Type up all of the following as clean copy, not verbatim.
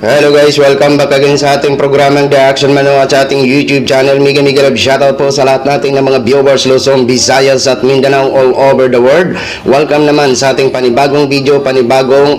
Hello guys, welcome back again sa ating programang The Action Manu at sa ating YouTube channel. Mega love shoutout po sa lahat nating ng mga viewers Luzon, Visayas at Mindanao all over the world. Welcome naman sa ating panibagong video, panibagong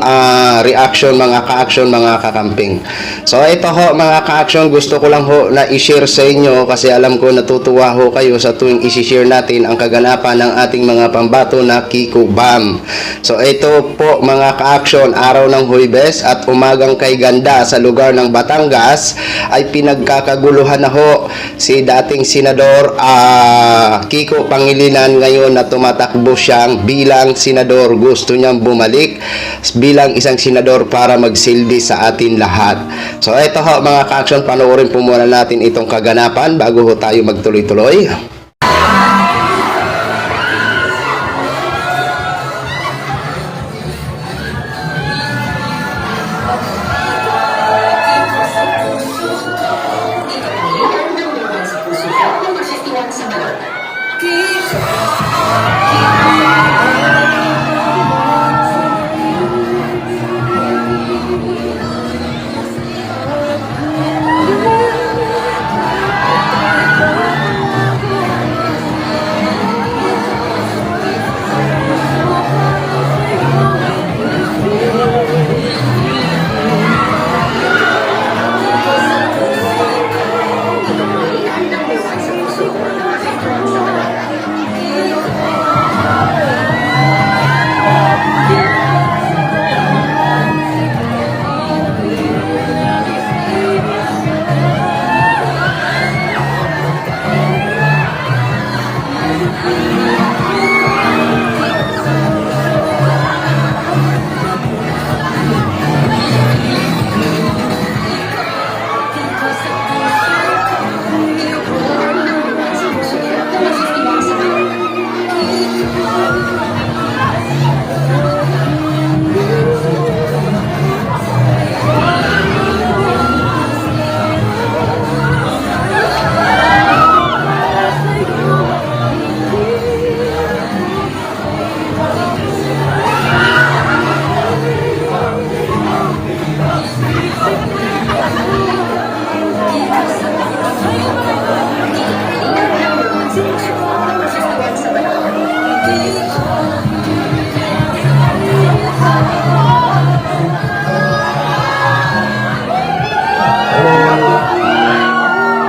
reaction mga ka-action, mga kakamping. So ito ho mga ka-action, gusto ko lang ho na i-share sa inyo kasi alam ko natutuwa ho kayo sa tuwing i-share natin ang kaganapan ng ating mga pambato na Kiko Bam. So ito po mga ka-action, araw ng Huwebes at umagang kay ganda sa lugar ng Batangas ay pinagkakaguluhan na ho si dating senador Kiko Pangilinan ngayon na tumatakbo siyang bilang senador. Gusto niyang bumalik bilang isang senador para magsilbi sa atin lahat. So ito ho mga ka-action, panoorin po muna natin itong kaganapan bago ho tayo magtuloy-tuloy.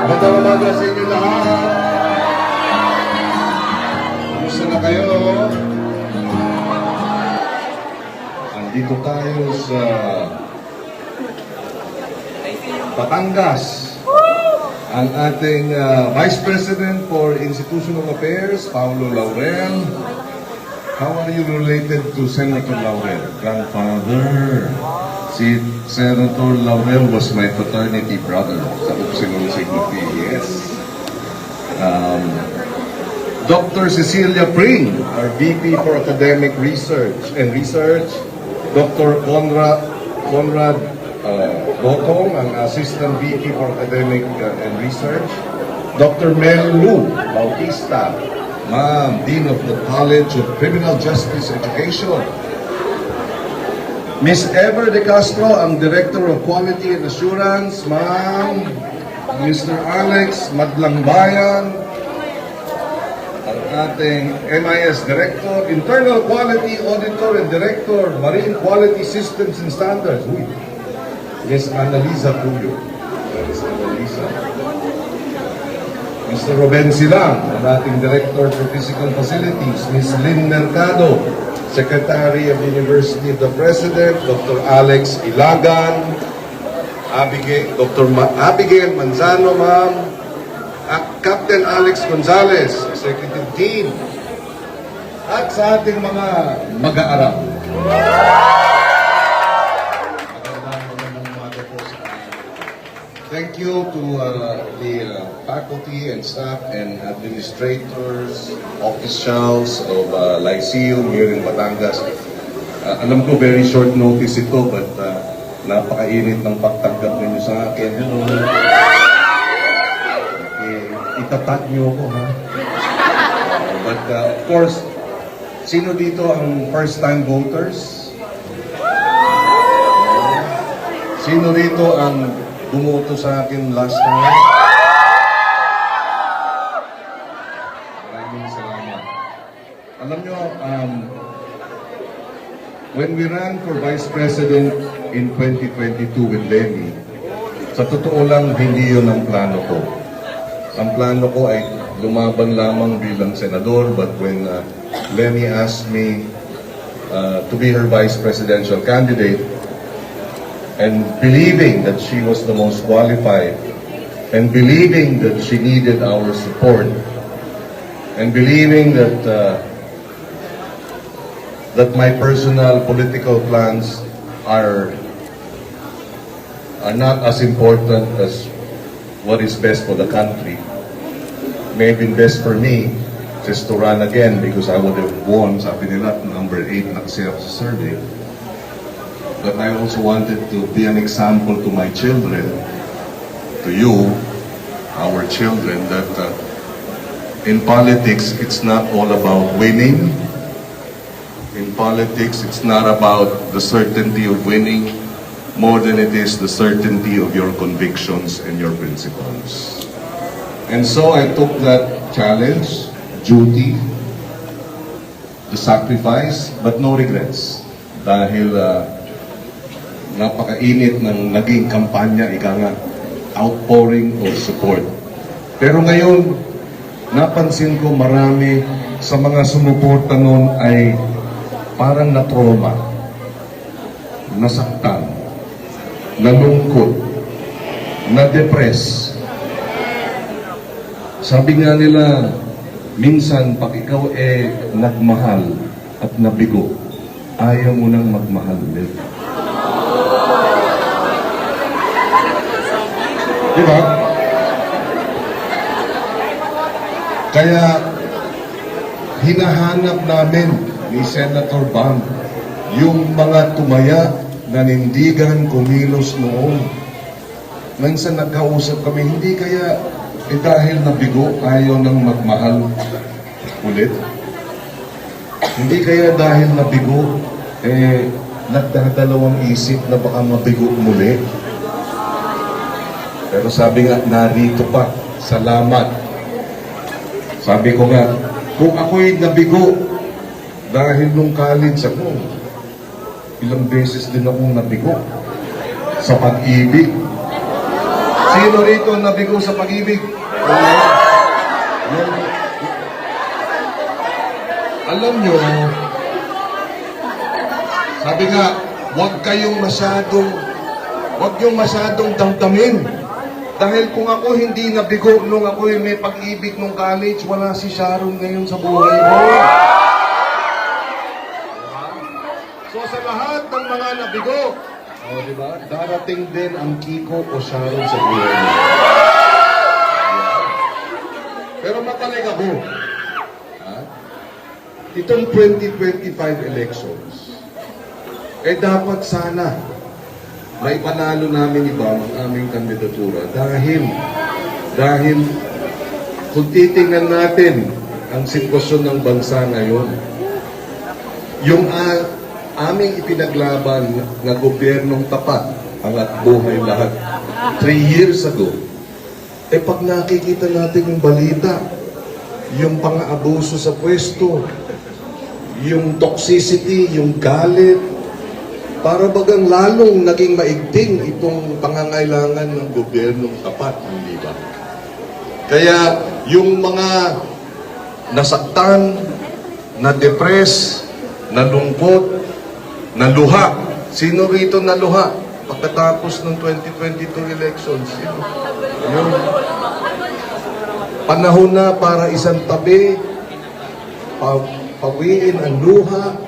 Magandang umaga sa inyo lahat. Kumusta na kayo? Andito tayo sa Batangas. Ang ating Vice President for Institutional Affairs, Paulo Laurel. How are you related to Senator Laurel? Grandfather. Si Senator Laurel was my fraternity brother sa Upsilon Sigma Phi, yes. Dr. Cecilia Pring, our VP for Academic Research and Research. Dr. Conrad Botong, ang Assistant VP for Academic and Research. Dr. Mel Lu Bautista, Ma'am, Dean of the College of Criminal Justice Education. Miss Ever De Castro, ang Director of Quality and Assurance. Ma'am, Mr. Alex Madlangbayan, ang ating MIS Director, Internal Quality Auditor and Director, Marine Quality Systems and Standards. Uy, Miss Annalisa Puyo. Miss Annalisa. Mr. Ruben Silang, ang ating Director for Physical Facilities. Miss Lynn Mercado, Secretary of the University of the President. Dr. Alex Ilagan, Dr. Abigail Manzano, ma'am. Captain Alex Gonzalez, Executive Team. At sa ating mga mag-aaral. Magandang umaga po sa atin. Thank you to the faculty and staff and administrators, officials of Lyceum here in Batangas. Alam ko very short notice ito, but napakainit ng pagtanggap ninyo sa akin. Itatat niyo ako, ha? But of course, Sino dito ang first-time voters? Sino rito ang bumoto sa akin last time? Maraming salamat. Alam nyo, when we ran for Vice President in 2022 with Lenny, sa totoo lang, hindi yun ang plano ko. Ang plano ko ay lumaban lamang bilang senador, but when Lenny asked me to be her vice presidential candidate, and believing that she was the most qualified, and believing that she needed our support, and believing that that my personal political plans are not as important as what is best for the country. May have been best for me just to run again because I would have won, sabi nila, number 8 na kasi ako sa survey. But I also wanted to be an example to my children, to you, our children, that in politics, it's not all about winning. In politics, it's not about the certainty of winning more than it is the certainty of your convictions and your principles. And so I took that challenge, duty, the sacrifice, but no regrets. Dahil napakainit ng naging kampanya, ika nga, outpouring of support. Pero ngayon, napansin ko marami sa mga sumuporta noon ay parang na-trauma, nasaktan, nalungkot, na-depress. Sabi nga nila, minsan pag ikaw nagmahal at nabigo, ayaw mo nang magmahal ulit. Diba? Kaya hinahanap namin ni Senator Bam yung mga tumaya, nanindigan, kumilos noon. Minsan nagkausap kami, hindi kaya dahil nabigo, ayaw nang magmahal ulit? Hindi kaya dahil nabigo, nagdadalawang isip na baka mabigo muli? Pero sabi nga, narito pa, salamat. Sabi ko nga, kung ako'y nabigo dahil nung college ako, ilang beses din akong nabigo sa pag-ibig. Sino rito nabigo sa pag-ibig? Alam nyo, sabi nga, huwag yung masyadong damdamin. Dahil kung ako hindi nabigo nung ako may pag-ibig nung college, wala si Sharon ngayon sa buhay mo. So sa lahat ng mga nabigo, diba? Darating din ang Kiko o Sharon sa buhay mo. Pero mapalig ako. Itong 2025 elections, dapat sana may panalo namin iba ang aming kandidatura dahil kung titingnan natin ang sitwasyon ng bansa ngayon, yung aming ipinaglaban na gobyernong tapat, angat buhay lahat, 3 years ago, pag nakikita natin yung balita, yung pang-aabuso sa pwesto, yung toxicity, yung galit, para bagang lalong naging maigting itong pangangailangan ng gobyernong tapat, hindi ba? Kaya yung mga nasaktan, na-depress, nalungkot, naluha. Sino rito naluha pagkatapos ng 2022 elections? Sino? Yun. Panahon na para isang tabi, pawiin ang luha,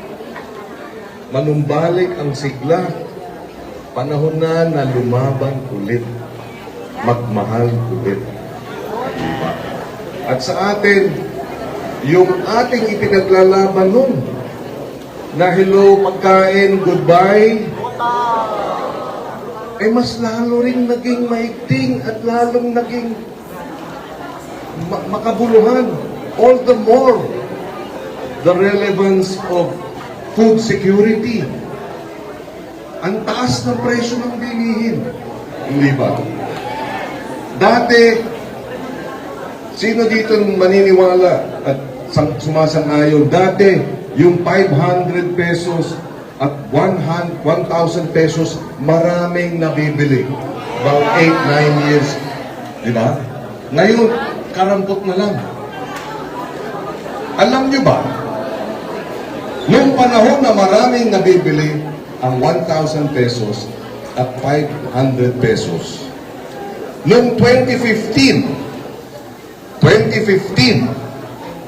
manumbalik ang sigla. Panahon na na lumaban ulit, magmahal ulit. Diba? At sa atin, yung ating ipinaglalaban nun, na hello, pagkain, goodbye, mas lalo rin naging maigting at lalong naging makabuluhan. All the more, the relevance of food security. ang taas ng presyo ng bilihin. Hindi ba? Dati, sino dito maniniwala at sumasang-ayon? Dati, yung 500 pesos at 1,000 pesos, maraming nabibili. About 8-9 years. Di ba? Ngayon, karampot na lang. Alam nyo ba, noong panahon na maraming nabibili ang 1,000 pesos at 500 pesos, noong 2015,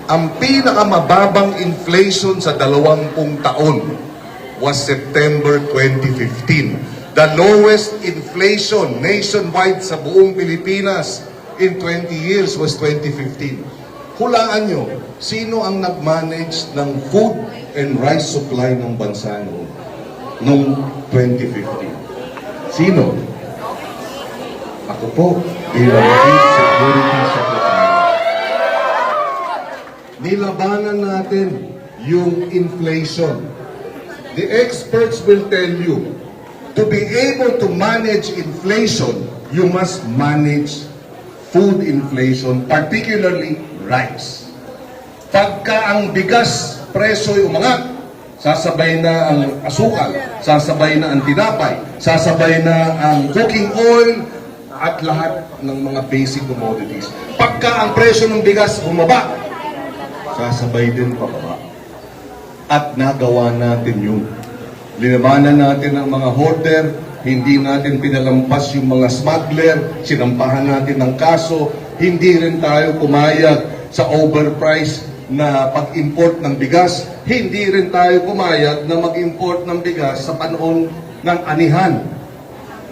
ang pinakamababang inflation sa 20 taon was September 2015. The lowest inflation nationwide sa buong Pilipinas in 20 years was 2015. Hulaan nyo, sino ang nag-manage ng food and rice supply ng bansa noong 2015? Sino? Ako po, bilang Chief Security Secretary. Nilabanan natin yung inflation. The experts will tell you, to be able to manage inflation, you must manage food inflation, particularly rice. Pagka ang bigas presyo'y umangat, sasabay na ang asukal, sasabay na ang tinapay, sasabay na ang cooking oil, at lahat ng mga basic commodities. Pagka ang presyo ng bigas bumaba, sasabay din pababa. At nagawa natin yun. Linabanan natin ang mga hoarder, hindi natin pinalampas yung mga smuggler, sinampahan natin ng kaso, hindi rin tayo pumayag sa overprice na pag-import ng bigas, hindi rin tayo pumayag na mag-import ng bigas sa panahon ng anihan.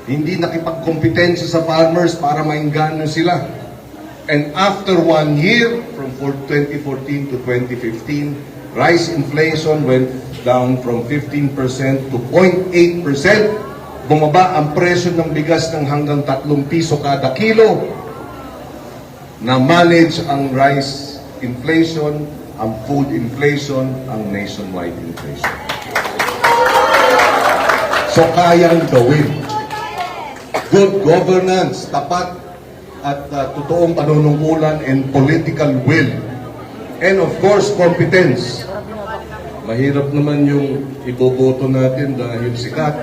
Hindi nakipagkompetensya sa farmers para maingganyo sila. And after 1 year, from 2014 to 2015, rice inflation went down from 15% to 0.8%. Bumaba ang presyo ng bigas ng hanggang 3 piso kada kilo. Na-manage ang rice inflation, ang food inflation, ang nationwide inflation. So kayang gawin. Good governance, tapat at totoong panunungkulan and political will. And of course, competence. Mahirap naman yung iboboto natin dahil sikat.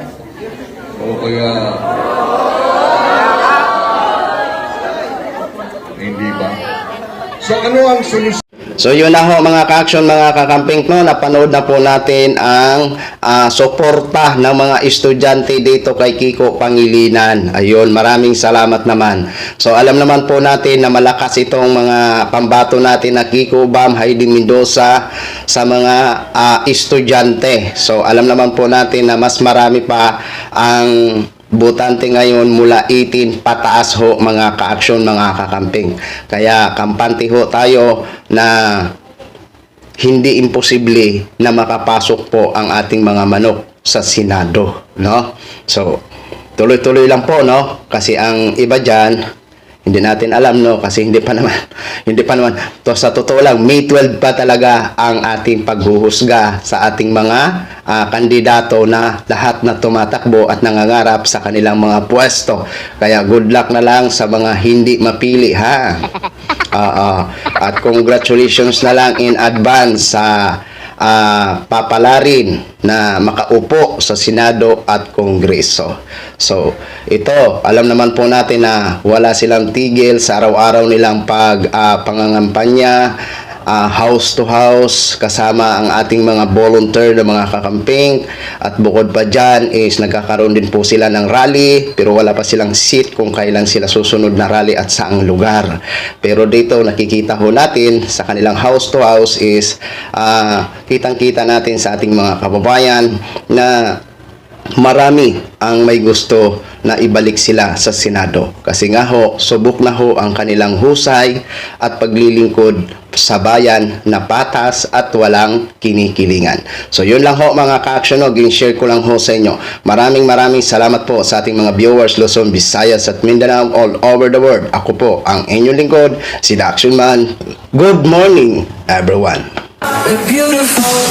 O kaya hindi ba? So ano ang solusyon? So yun na ho mga ka-action, mga kakamping, no, napanood na po natin ang suporta ng mga estudyante dito kay Kiko Pangilinan. Ayun, maraming salamat naman. So alam naman po natin na malakas itong mga pambato natin na Kiko Bam, Heidi Mendoza sa mga estudyante. So alam naman po natin na mas marami pa ang butante ngayon mula 18 pataas ho mga ka-action, mga kakamping. Kaya kampante ho tayo na hindi imposible na makapasok po ang ating mga manok sa Senado, no? So tuloy-tuloy lang po, no? Kasi ang iba diyan hindi natin alam, no, kasi hindi pa naman to, sa totoo lang May 12 pa talaga ang ating paghuhusga sa ating mga kandidato na lahat na tumatakbo at nangangarap sa kanilang mga pwesto. Kaya good luck na lang sa mga hindi mapili, ha. At congratulations na lang in advance sa papalarin na makaupo sa Senado at Kongreso. So, ito, alam naman po natin na wala silang tigil sa araw-araw nilang pangangampanya, house to house, kasama ang ating mga volunteer na mga kakamping. At bukod pa dyan is nagkakaroon din po sila ng rally, pero wala pa silang seat kung kailan sila susunod na rally at saang lugar. Pero dito nakikita ho natin sa kanilang house to house is kitang-kita natin sa ating mga kababayan na marami ang may gusto na ibalik sila sa Senado. Kasi nga ho, subok na ho ang kanilang husay at paglilingkod sa bayan na patas at walang kinikilingan. So yun lang ho mga ka-action, share ko lang ho sa inyo. Maraming salamat po sa ating mga viewers Luzon, Visayas at Mindanao all over the world. Ako po ang inyong lingkod, si The Action Man. Good morning everyone. Beautiful.